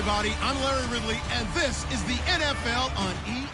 everybody. I'm Larry Ridley, and this is the NFL on EA.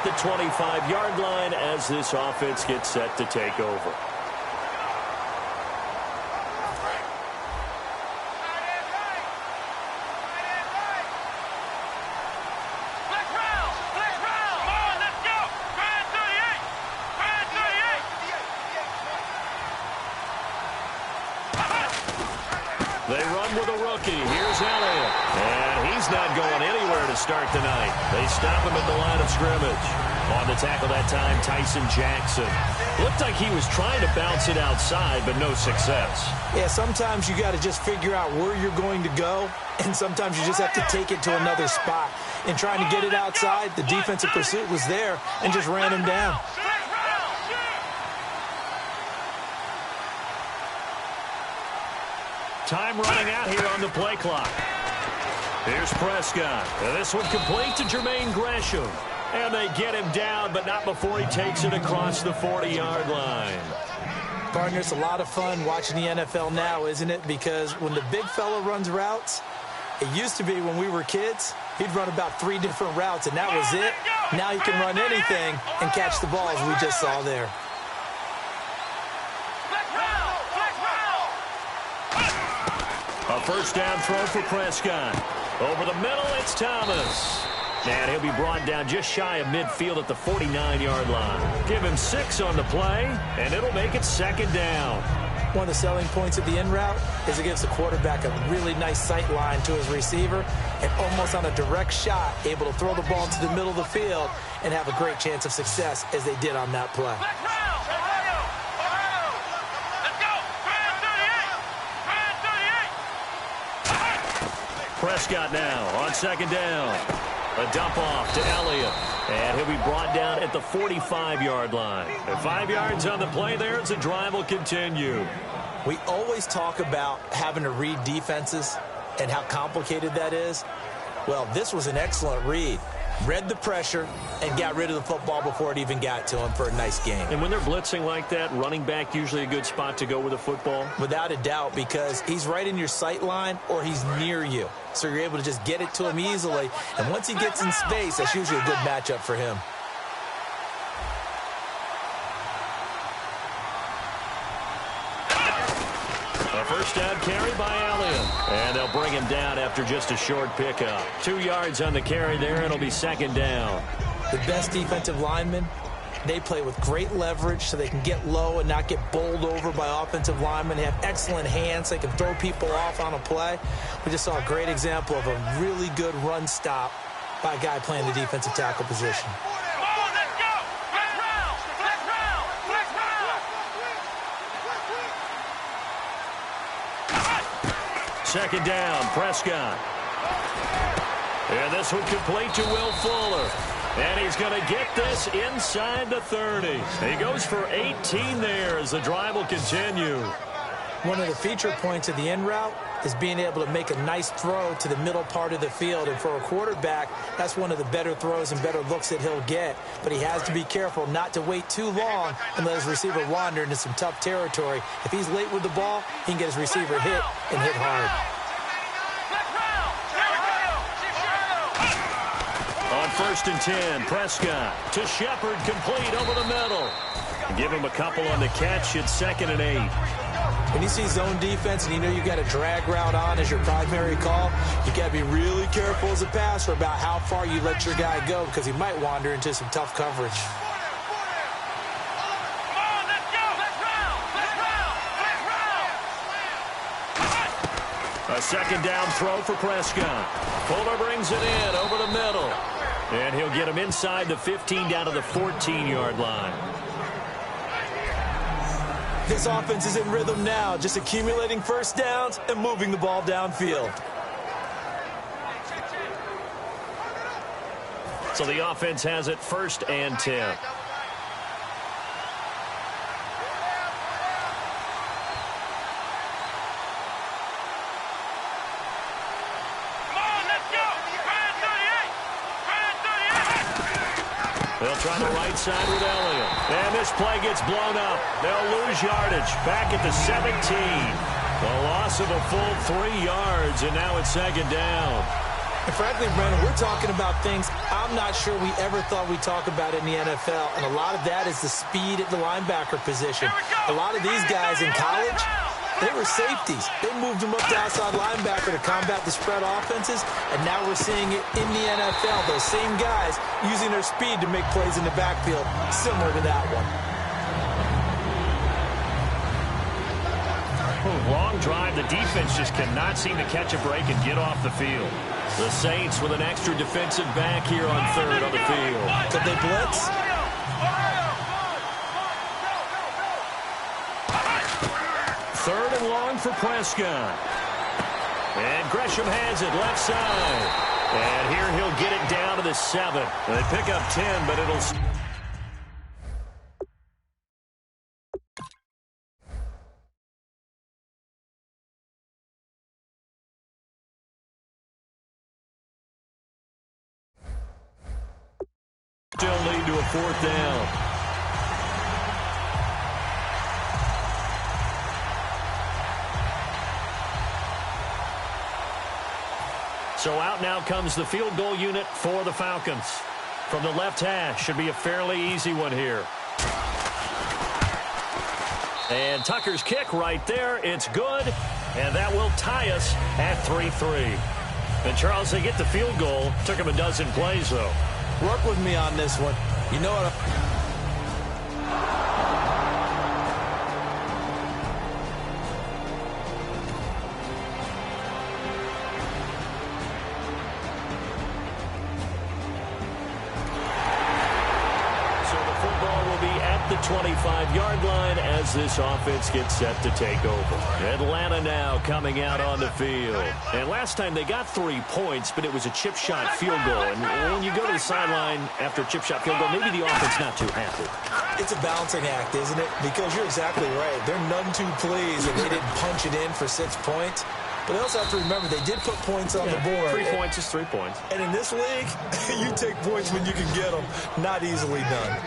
The 25-yard line as this offense gets set to take over. They run with a rookie. Here's Elliott. And he's not going anywhere to start tonight. They stop him at the line of scrimmage. On the tackle that time, Tyson Jackson. Looked like he was trying to bounce it outside, but no success. Yeah, sometimes you got to just figure out where you're going to go, and sometimes you just have to take it to another spot. In trying to get it outside, the defensive pursuit was there and just ran him down. Time running out here on the play clock. Here's Prescott. And this one complete to Jermaine Gresham. And they get him down, but not before he takes it across the 40-yard line. Partner, it's a lot of fun watching the NFL now, isn't it? Because when the big fella runs routes, it used to be when we were kids, he'd run about 3 different routes, and that was it. Now he can run anything and catch the balls we just saw there. A first down throw for Prescott. Over the middle, it's Thomas. And he'll be brought down just shy of midfield at the 49-yard line. Give him 6 on the play, and it'll make it second down. One of the selling points of the in route is it gives the quarterback a really nice sight line to his receiver and almost on a direct shot, able to throw the ball into the middle of the field and have a great chance of success as they did on that play. Prescott now on second down. A dump off to Elliott. And he'll be brought down at the 45-yard line. And 5 yards on the play there as the drive will continue. We always talk about having to read defenses and how complicated that is. Well, this was an excellent read. Read the pressure and got rid of the football before it even got to him for a nice game. And when they're blitzing like that, running back usually a good spot to go with the football? Without a doubt, because he's right in your sight line or he's near you. So you're able to just get it to him easily. And once he gets in space, that's usually a good matchup for him. A first down carry by Elliott. And they'll bring him down after just a short pickup. 2 yards on the carry there, and it'll be second down. The best defensive linemen, they play with great leverage so they can get low and not get bowled over by offensive linemen. They have excellent hands. They can throw people off on a play. We just saw a great example of a really good run stop by a guy playing the defensive tackle position. Second down, Prescott. And this one complete to Will Fuller. And he's going to get this inside the 30. He goes for 18 there as the drive will continue. One of the feature points of the in route is being able to make a nice throw to the middle part of the field. And for a quarterback, that's one of the better throws and better looks that he'll get. But he has to be careful not to wait too long and let his receiver wander into some tough territory. If he's late with the ball, he can get his receiver hit and hit hard. On 1st and 10, Prescott to Shepard, complete over the middle. Give him a couple on the catch. It's 2nd and 8. When you see zone defense and you know you got a drag route on as your primary call, you got to be really careful as a passer about how far you let your guy go because he might wander into some tough coverage. A second down throw for Prescott. Fuller brings it in over the middle. And he'll get him inside the 15 down to the 14-yard line. This offense is in rhythm now, just accumulating first downs and moving the ball downfield. So the offense has it 1st and 10. They'll try the right side with Elliott. And this play gets blown up. They'll lose yardage. Back at the 17. A loss of a full 3 yards, and now it's 2nd down. And frankly, Brandon, we're talking about things I'm not sure we ever thought we'd talk about in the NFL. And a lot of that is the speed at the linebacker position. A lot of these guys in college, they were safeties. They moved them up to outside linebacker to combat the spread offenses, and now we're seeing it in the NFL. Those same guys using their speed to make plays in the backfield, similar to that one. Long drive. The defense just cannot seem to catch a break and get off the field. The Saints with an extra defensive back here on 3rd on the field. Could they blitz? 3rd and long for Prescott. And Gresham has it left side. And here he'll get it down to the 7. They pick up 10, but it'll... still lead to a 4th down. So out now comes the field goal unit for the Falcons. From the left hash, should be a fairly easy one here. And Tucker's kick right there. It's good, and that will tie us at 3-3. And Charles, they get the field goal. Took him a dozen plays, though. Work with me on this one. You know what? So the football will be at the 25-yard line as this offense gets set to take over. Atlanta now coming out on the field. And last time they got 3 points, but it was a chip shot field goal. And when you go to the sideline after a chip shot field goal, maybe the offense not too happy. It's a balancing act, isn't it? Because you're exactly right. They're none too pleased that they didn't punch it in for 6 points. But they also have to remember they did put points on the board. 3 points is 3 points. And in this league, you take points when you can get them. Not easily done.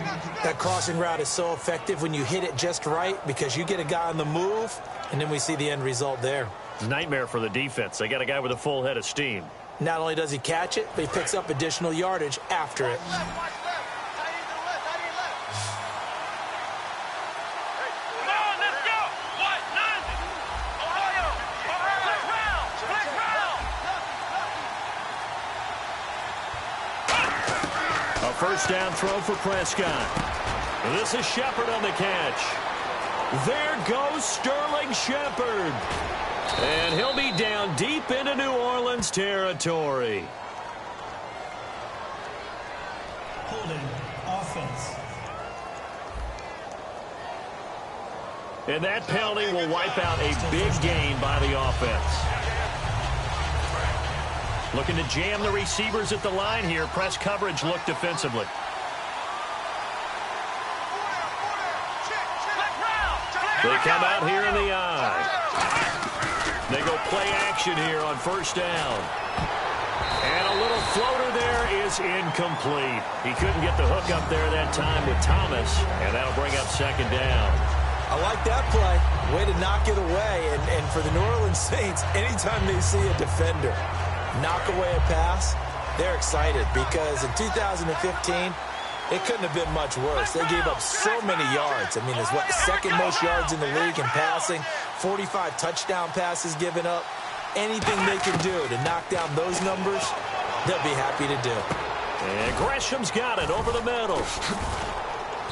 That crossing route is so effective when you hit it just right because you get a guy on the move, and then we see the end result there. Nightmare for the defense. They got a guy with a full head of steam. Not only does he catch it, but he picks up additional yardage after it. First down throw for Prescott. This is Shepard on the catch. There goes Sterling Shepard. And he'll be down deep into New Orleans territory. Holding offense. And that penalty will wipe out a big gain by the offense. Looking to jam the receivers at the line here. Press coverage look defensively. They come out here in the eye. They go play action here on first down. And a little floater there is incomplete. He couldn't get the hook up there that time with Thomas, and that'll bring up 2nd down. I like that play. Way to knock it away. And for the New Orleans Saints, anytime they see a defender knock away a pass, they're excited because in 2015, it couldn't have been much worse. They gave up so many yards. I mean, it's what, the 2nd most yards in the league in passing, 45 touchdown passes given up. Anything they can do to knock down those numbers, they'll be happy to do. And Gresham's got it over the middle.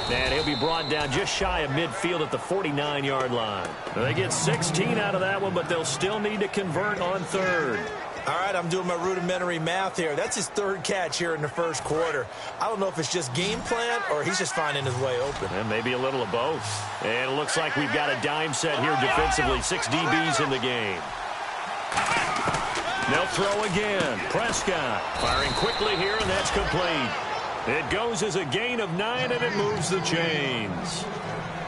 And he'll be brought down just shy of midfield at the 49-yard line. They get 16 out of that one, but they'll still need to convert on 3rd. All right, I'm doing my rudimentary math here. That's his third catch here in the first quarter. I don't know if it's just game plan or he's just finding his way open. And maybe a little of both. And it looks like we've got a dime set here defensively. 6 DBs in the game. They'll throw again. Prescott firing quickly here, and that's complete. It goes as a gain of 9, and it moves the chains.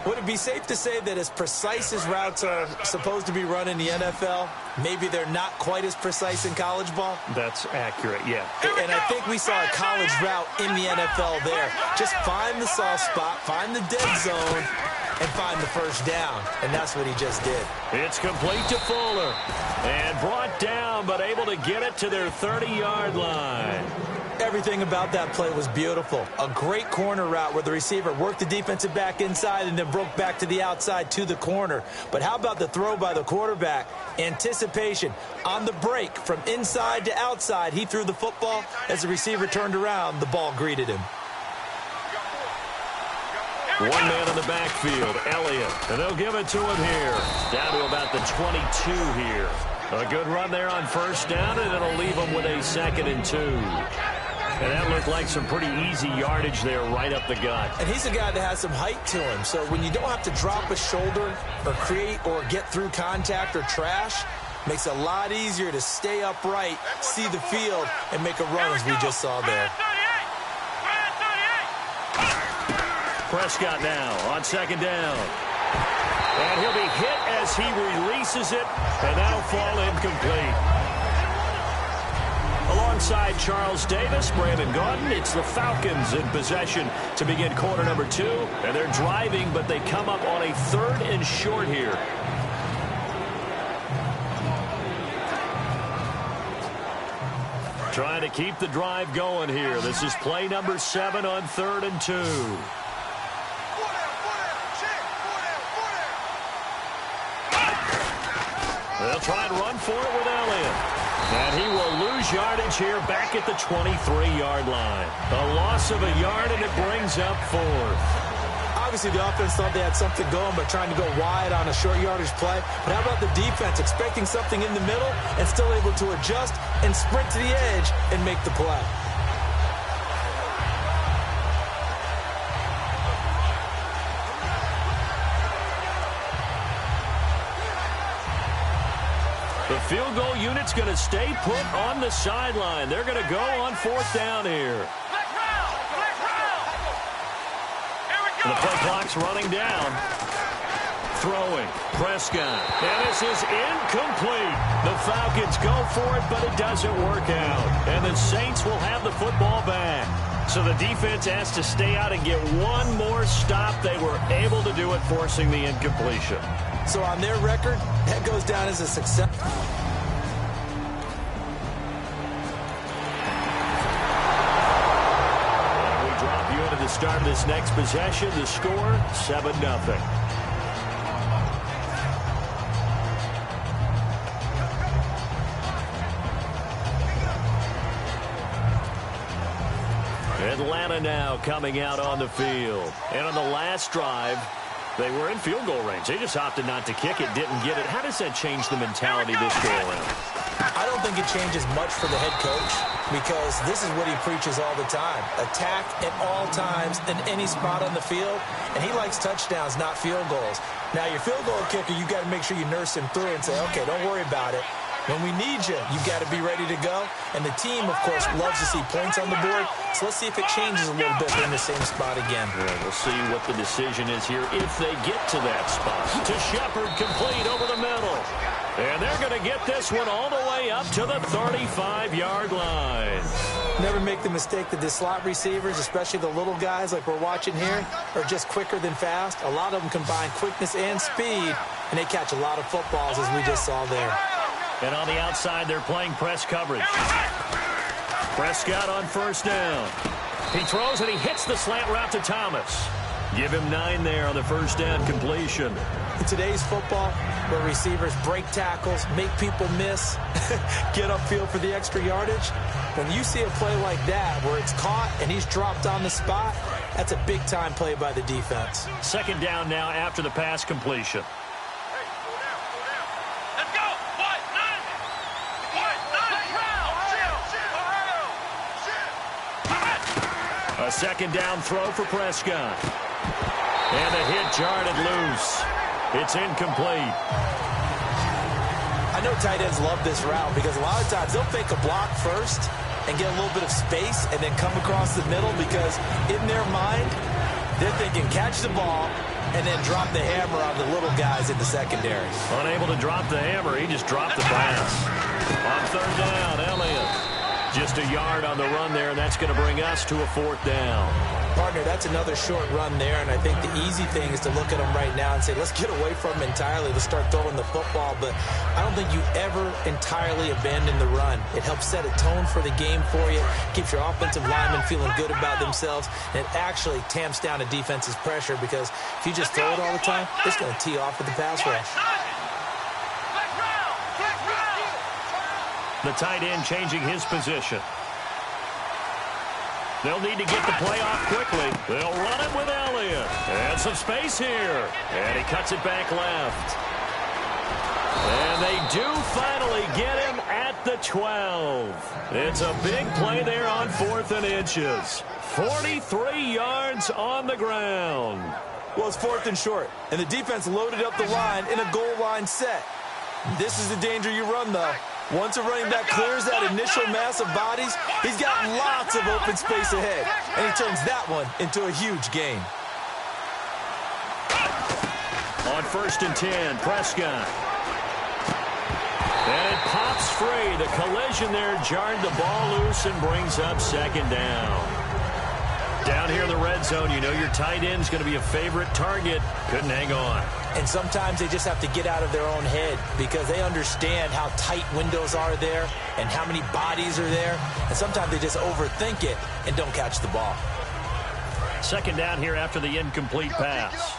Would it be safe to say that as precise as routes are supposed to be run in the NFL, maybe they're not quite as precise in college ball? That's accurate, yeah. And I think we saw a college route in the NFL there. Just find the soft spot, find the dead zone, and find the first down. And that's what he just did. It's complete to Fuller. And brought down, but able to get it to their 30-yard line. Everything about that play was beautiful. A great corner route where the receiver worked the defensive back inside and then broke back to the outside to the corner. But how about the throw by the quarterback? Anticipation on the break from inside to outside. He threw the football. As the receiver turned around, the ball greeted him. One man in the backfield, Elliott. And they'll give it to him here. Down to about the 22 here. A good run there on first down, and it'll leave them with a 2nd and 2. And that looked like some pretty easy yardage there right up the gut. And he's a guy that has some height to him. So when you don't have to drop a shoulder or create or get through contact or trash, makes it a lot easier to stay upright, see the field, and make a run as we just saw there. Prescott now on 2nd down. And he'll be hit as he releases it, and that'll fall incomplete. Alongside Charles Davis, Brandon Gaudin, it's the Falcons in possession to begin quarter number 2. And they're driving, but they come up on a 3rd and short here. Trying to keep the drive going here. This is play number 7 on 3rd and 2. They'll try and run for it with Elliott. And he will lose yardage here back at the 23-yard line. A loss of a yard, and it brings up 4th. Obviously, the offense thought they had something going, but trying to go wide on a short yardage play. But how about the defense expecting something in the middle and still able to adjust and sprint to the edge and make the play? The field goal unit's going to stay put on the sideline. They're going to go on 4th down here. And the play clock's running down. Throwing. Prescott. And this is incomplete. The Falcons go for it, but it doesn't work out. And the Saints will have the football back. So the defense has to stay out and get one more stop. They were able to do it, forcing the incompletion. So on their record, that goes down as a success. And we drop you into the start of this next possession. The score, 7-0. Atlanta now coming out on the field. And on the last drive, they were in field goal range. They just opted not to kick it, didn't get it. How does that change the mentality this go around? I don't think it changes much for the head coach because this is what he preaches all the time. Attack at all times in any spot on the field. And he likes touchdowns, not field goals. Now, your field goal kicker, you got to make sure you nurse him through and say, okay, don't worry about it. When we need you, you've got to be ready to go. And the team, of course, loves to see points on the board. So let's see if it changes a little bit in the same spot again. Yeah, we'll see what the decision is here if they get to that spot. To Shepard, complete over the middle. And they're going to get this one all the way up to the 35-yard line. Never make the mistake that the slot receivers, especially the little guys like we're watching here, are just quicker than fast. A lot of them combine quickness and speed, and they catch a lot of footballs, as we just saw there. And on the outside, they're playing press coverage. Prescott on first down. He throws and he hits the slant route to Thomas. Give him 9 there on the first down completion. In today's football, where receivers break tackles, make people miss, get upfield for the extra yardage, when you see a play like that where it's caught and he's dropped on the spot, that's a big-time play by the defense. 2nd down now after the pass completion. A second down throw for Prescott. And the hit jarred it loose. It's incomplete. I know tight ends love this route because a lot of times they'll fake a block first and get a little bit of space and then come across the middle because in their mind, they're thinking catch the ball and then drop the hammer on the little guys in the secondary. Unable to drop the hammer, he just dropped the pass. On third down, Elliott. Just a yard on the run there, and that's going to bring us to a fourth down. Partner, that's another short run there, and I think the easy thing is to look at him right now and say, let's get away from him entirely. Let's start throwing the football, but I don't think you ever entirely abandon the run. It helps set a tone for the game for you, keeps your offensive linemen feeling good about themselves, and it actually tamps down a defense's pressure because if you just throw it all the time, it's going to tee off with the pass rush. The tight end changing his position. They'll need to get the play off quickly. They'll run it with Elliott. And some space here. And he cuts it back left. And they do finally get him at the 12. It's a big play there on 4th and inches. 43 yards on the ground. Well, it's 4th and short, and the defense loaded up the line in a goal line set. This is the danger you run, though. Once a running back clears that initial mass of bodies, he's got lots of open space ahead, and he turns that one into a huge gain. On 1st and 10, Prescott. And it pops free. The collision there jarred the ball loose and brings up 2nd down. Down here in the red zone, you know your tight end's going to be a favorite target. Couldn't hang on. And sometimes they just have to get out of their own head because they understand how tight windows are there and how many bodies are there. And sometimes they just overthink it and don't catch the ball. 2nd down here after the incomplete pass.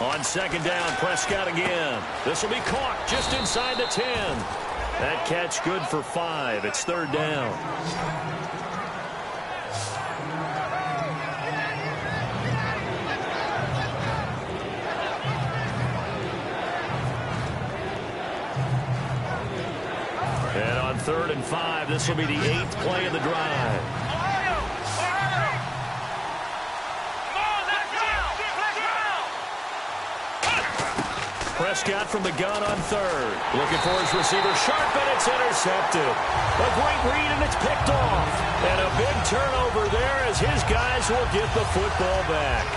On 2nd down, Prescott again. This will be caught just inside the 10. That catch good for 5. It's 3rd down. And on 3rd and 5, this will be the 8th play of the drive. Prescott from the gun on 3rd. Looking for his receiver. Sharp, and it's intercepted. A great read, and it's picked off. And a big turnover there as his guys will get the football back.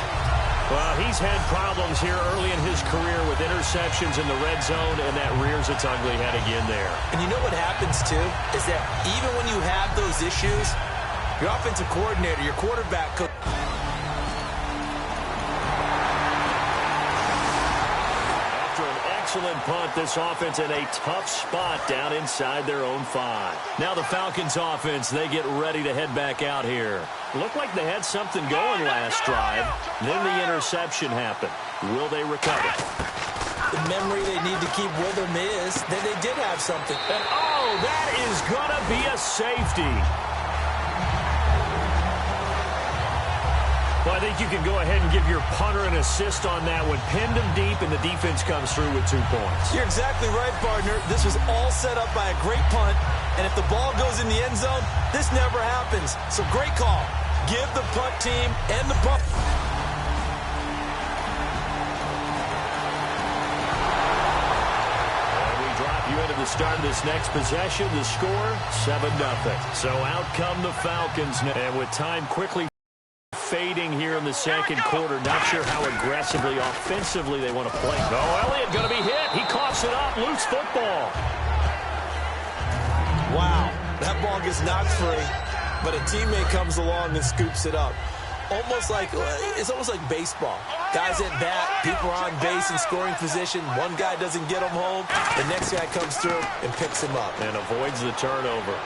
Well, he's had problems here early in his career with interceptions in the red zone, and that rears its ugly head again there. And you know what happens, too, is that even when you have those issues, your offensive coordinator, your quarterback coach, excellent punt. This offense in a tough spot down inside their own 5. Now the Falcons offense, they get ready to head back out here. Looked like they had something going last drive. Then the interception happened. Will they recover? The memory they need to keep with them is that they did have something. And oh, that is going to be a safety. Well, I think you can go ahead and give your punter an assist on that one. Pinned him deep, and the defense comes through with 2 points. You're exactly right, partner. This was all set up by a great punt, and if the ball goes in the end zone, this never happens. So great call. Give the punt team and the punt. And we drop you into the start of this next possession. The score, 7-0. So out come the Falcons, and with time quickly fading here in the 2nd quarter. Not sure how aggressively, offensively they want to play. No, Elliott going to be hit. He coughs it up. Loose football. Wow, that ball gets knocked free, but a teammate comes along and scoops it up. It's almost like baseball. Guys at bat, people are on base in scoring position. One guy doesn't get him home. The next guy comes through and picks him up. And avoids the turnover.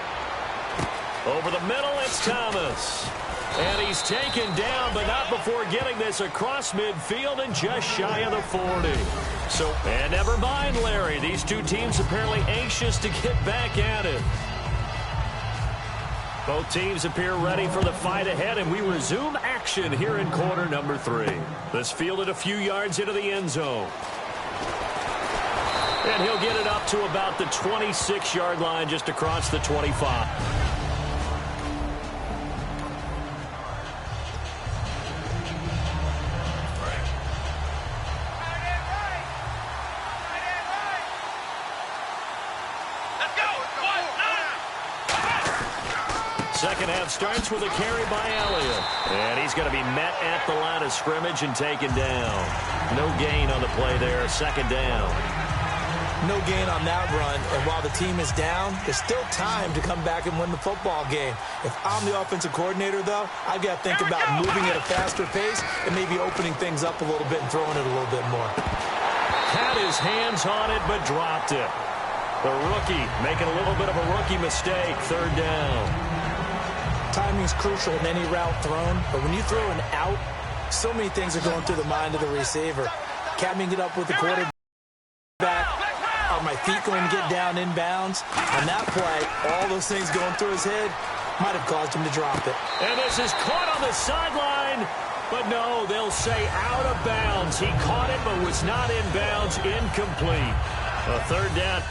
Over the middle, it's Thomas. And he's taken down, but not before getting this across midfield and just shy of the 40. And never mind, Larry. These 2 teams apparently anxious to get back at it. Both teams appear ready for the fight ahead, and we resume action here in quarter number 3. This fielded a few yards into the end zone. And he'll get it up to about the 26-yard line, just across the 25. Second half starts with a carry by Elliott. And he's going to be met at the line of scrimmage and taken down. No gain on the play there. Second down. No gain on that run. And while the team is down, there's still time to come back and win the football game. If I'm the offensive coordinator, though, I've got to think about moving at a faster pace and maybe opening things up a little bit and throwing it a little bit more. Had his hands on it, but dropped it. The rookie making a little bit of a rookie mistake. Third down. Timing's crucial in any route thrown, but when you throw an out, so many things are going through the mind of the receiver. Capping it up with the quarterback. Are my feet going to get down inbounds? On that play, all those things going through his head might have caused him to drop it. And this is caught on the sideline, but no, they'll say out of bounds. He caught it, but was not in bounds. Incomplete. A third down.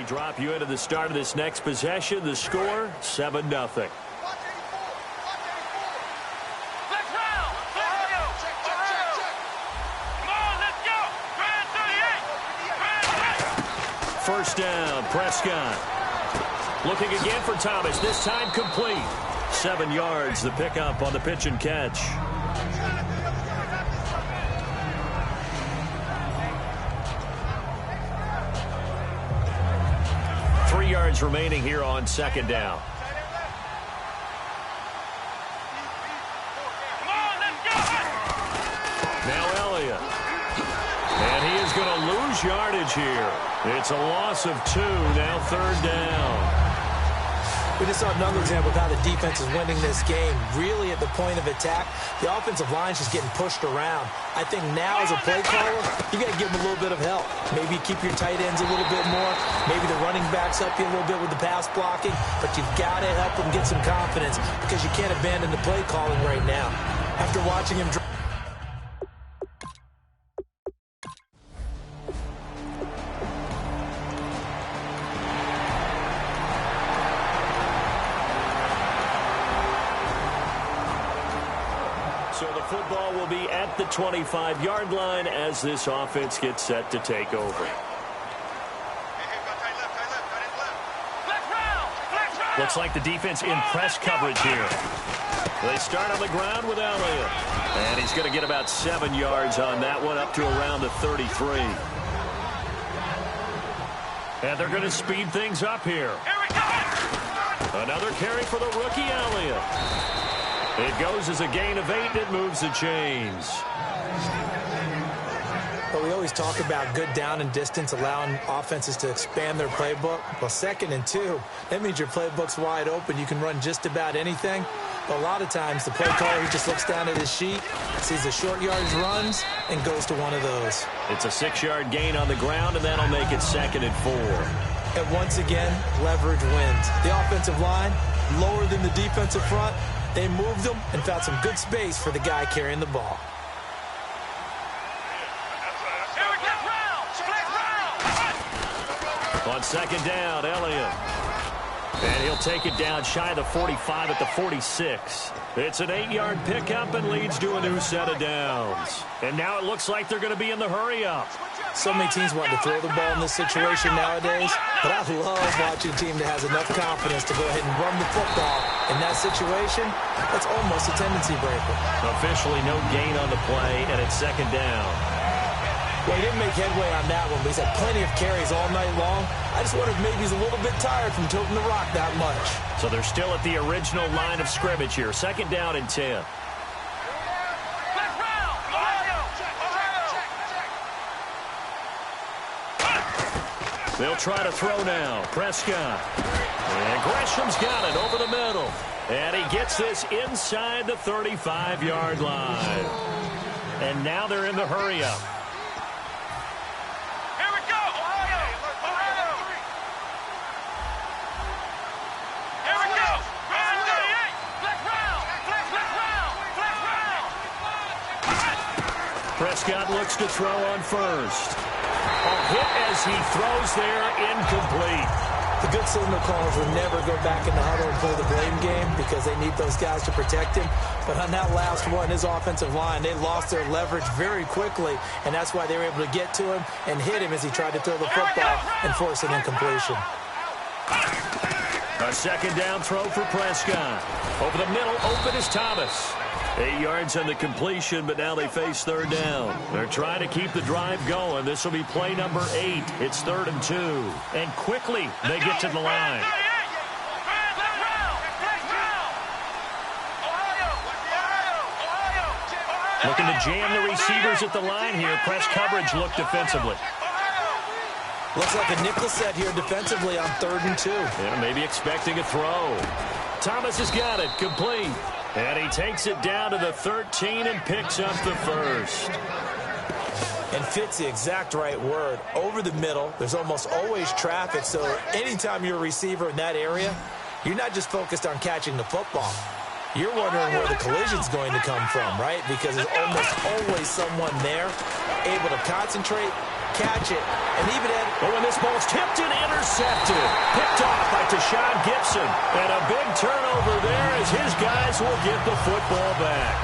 Drop you into the start of this next possession. The score, 7-0. First down, Prescott. Looking again for Thomas, this time complete. 7 yards, the pickup on the pitch and catch. Yards remaining here on second down. Now Elliott. And he is going to lose yardage here. It's a loss of 2, now third down. We just saw another example of how the defense is winning this game. Really at the point of attack, the offensive line's just getting pushed around. I think now as a play caller, you got to give them a little bit of help. Maybe keep your tight ends a little bit more. Maybe the running backs help you a little bit with the pass blocking. But you've got to help them get some confidence because you can't abandon the play calling right now. After watching him football will be at the 25-yard line as this offense gets set to take over. Looks like the defense in press coverage here. They start on the ground with Elliott. And he's going to get about 7 yards on that one, up to around the 33. And they're going to speed things up here. Another carry for the rookie Elliott. It goes as a gain of 8. It moves the chains. Well, we always talk about good down and distance, allowing offenses to expand their playbook. Well, 2nd and 2, that means your playbook's wide open. You can run just about anything. But a lot of times, the play caller, he just looks down at his sheet, sees the short yardage runs, and goes to one of those. It's a 6-yard gain on the ground, and that'll make it 2nd and 4. And once again, leverage wins. The offensive line, lower than the defensive front. They moved them and found some good space for the guy carrying the ball. On second down, Elliott. And he'll take it down shy of the 45 at the 46. It's an 8-yard pickup and leads to a new set of downs. And now it looks like they're going to be in the hurry-up. So many teams want to throw the ball in this situation nowadays, but I love watching a team that has enough confidence to go ahead and run the football. In that situation, that's almost a tendency breaker. Officially no gain on the play, and it's second down. Well, he didn't make headway on that one, but he's had plenty of carries all night long. I just wonder if maybe he's a little bit tired from toting the rock that much. So they're still at the original line of scrimmage here. Second down and 10. They'll try to throw now. Prescott. And Gresham's got it over the middle. And he gets this inside the 35-yard line. And now they're in the hurry-up. Here we go, Ohio! Ohio! Here we go! Round 38! Flex round! Flex round! Flex round! Prescott looks to throw on first. A hit as he throws there, incomplete. The good signal callers will never go back in the huddle and play the blame game because they need those guys to protect him. But on that last one, his offensive line, they lost their leverage very quickly, and that's why they were able to get to him and hit him as he tried to throw the football and force an incompletion. A second down throw for Prescott. Over the middle, open is Thomas. 8 yards on the completion, but now they face third down. They're trying to keep the drive going. This will be play number 8. It's 3rd and 2. And quickly, they get to the line. Looking to jam the receivers at the line here. Press coverage look defensively. Looks like a nickel set here defensively on 3rd and 2. Yeah, maybe expecting a throw. Thomas has got it, complete. And he takes it down to the 13 and picks up the first. And fits the exact right word. Over the middle, there's almost always traffic, so anytime you're a receiver in that area, you're not just focused on catching the football. You're wondering where the collision's going to come from, right? Because there's almost always someone there able to concentrate, catch it, and even at... Oh, and this ball's tipped and intercepted. Picked off by Tashawn Gibson. And a big turnover there as his guys will get the football back.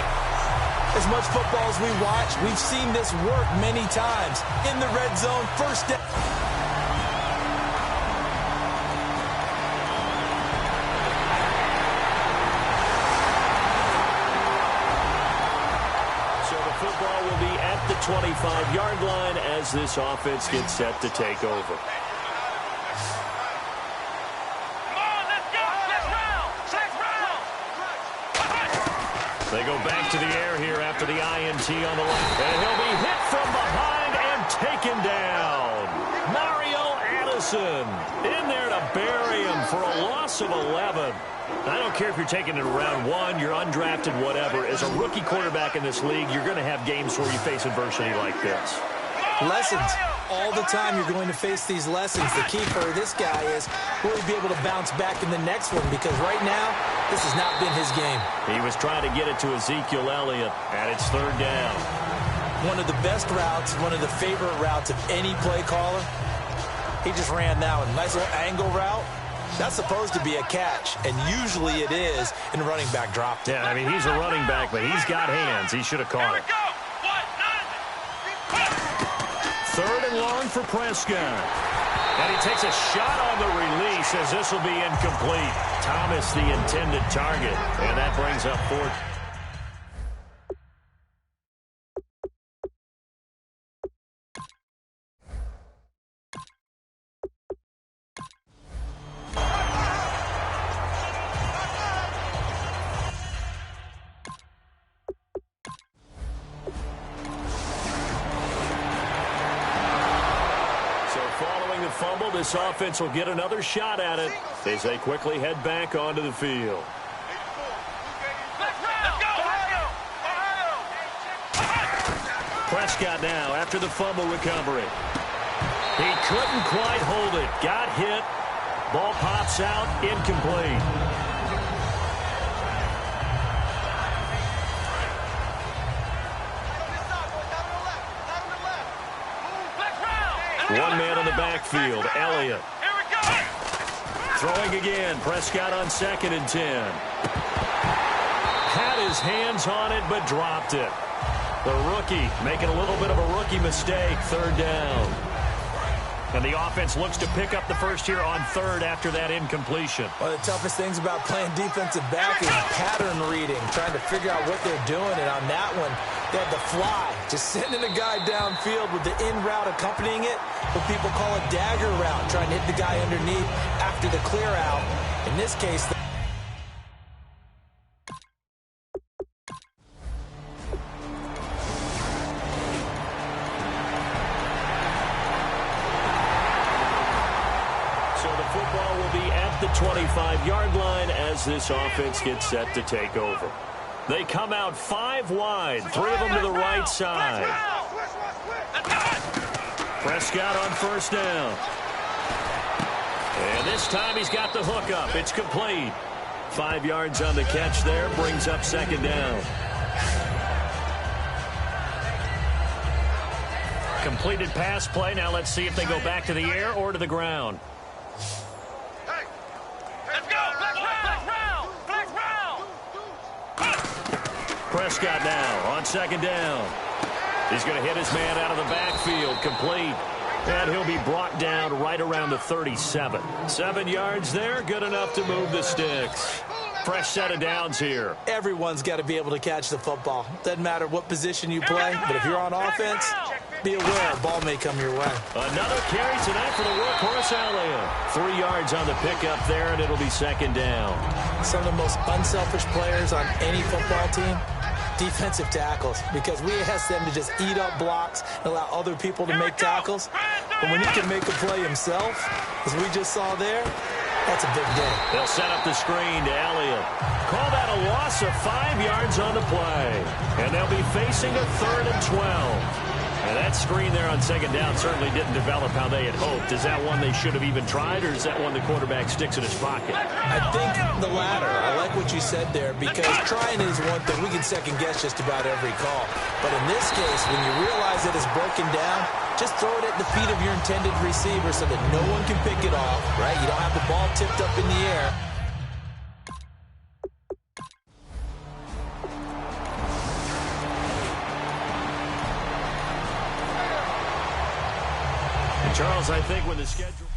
As much football as we watch, we've seen this work many times. In the red zone, first down. Football will be at the 25-yard line as this offense gets set to take over. They go back to the air here after the INT on the left. And he'll be hit from behind and taken down. Mario Addison in there to bury him for a loss of 11. I don't care if you're taking it around 1, you're undrafted, whatever. As a rookie quarterback in this league, you're going to have games where you face adversity like this. Lessons. All the time you're going to face these lessons. The key for this guy is will he be able to bounce back in the next one? Because right now, this has not been his game. He was trying to get it to Ezekiel Elliott, and it's 3rd down. One of the best routes, one of the favorite routes of any play caller. He just ran that one. Nice little angle route. That's supposed to be a catch, and usually it is, and the running back dropped it. Yeah, I mean, he's a running back, but he's got hands. He should have caught it. 3rd and long for Prescott. And he takes a shot on the release as this will be incomplete. Thomas, the intended target, and that brings up 4th. Fumble, this offense will get another shot at it as they quickly head back onto the field. Prescott now after the fumble recovery. He couldn't quite hold it. Got hit. Ball pops out. Incomplete. One man on the backfield, Elliott. Throwing again, Prescott on 2nd and 10. Had his hands on it, but dropped it. The rookie making a little bit of a rookie mistake, 3rd down. And the offense looks to pick up the first here on 3rd after that incompletion. One of the toughest things about playing defensive back is pattern reading, trying to figure out what they're doing. And on that one, they had the fly, just sending a guy downfield with the in route accompanying it, what people call a dagger route, trying to hit the guy underneath after the clear out. In this case, 25-yard line as this offense gets set to take over. They come out 5 wide, 3 of them to the right side. Prescott on first down. And this time he's got the hook up. It's complete. 5 yards on the catch there, brings up second down. Completed pass play. Now let's see if they go back to the air or to the ground. Hey, let's go. Flex round. Prescott now on second down. He's going to hit his man out of the backfield. Complete. And he'll be brought down right around the 37. 7 yards there. Good enough to move the sticks. Fresh set of downs here. Everyone's got to be able to catch the football. Doesn't matter what position you play, but if you're on offense, be aware a ball may come your way. Another carry tonight for the workhorse Elliott. 3 yards on the pickup there, and it'll be second down. Some of the most unselfish players on any football team, defensive tackles, because we ask them to just eat up blocks and allow other people to make tackles. But when he can make a play himself, as we just saw there, that's a big day. They'll set up the screen to Elliott. Call that a loss of 5 yards on the play. And they'll be facing a 3rd and 12. And that screen there on second down certainly didn't develop how they had hoped. Is that one they should have even tried, or is that one the quarterback sticks in his pocket? I think the latter. I like what you said there, because trying is one thing. We can second-guess just about every call. But in this case, when you realize that it's broken down, just throw it at the feet of your intended receiver so that no one can pick it off, right? You don't have the ball tipped up in the air. Charles, I think when the schedule...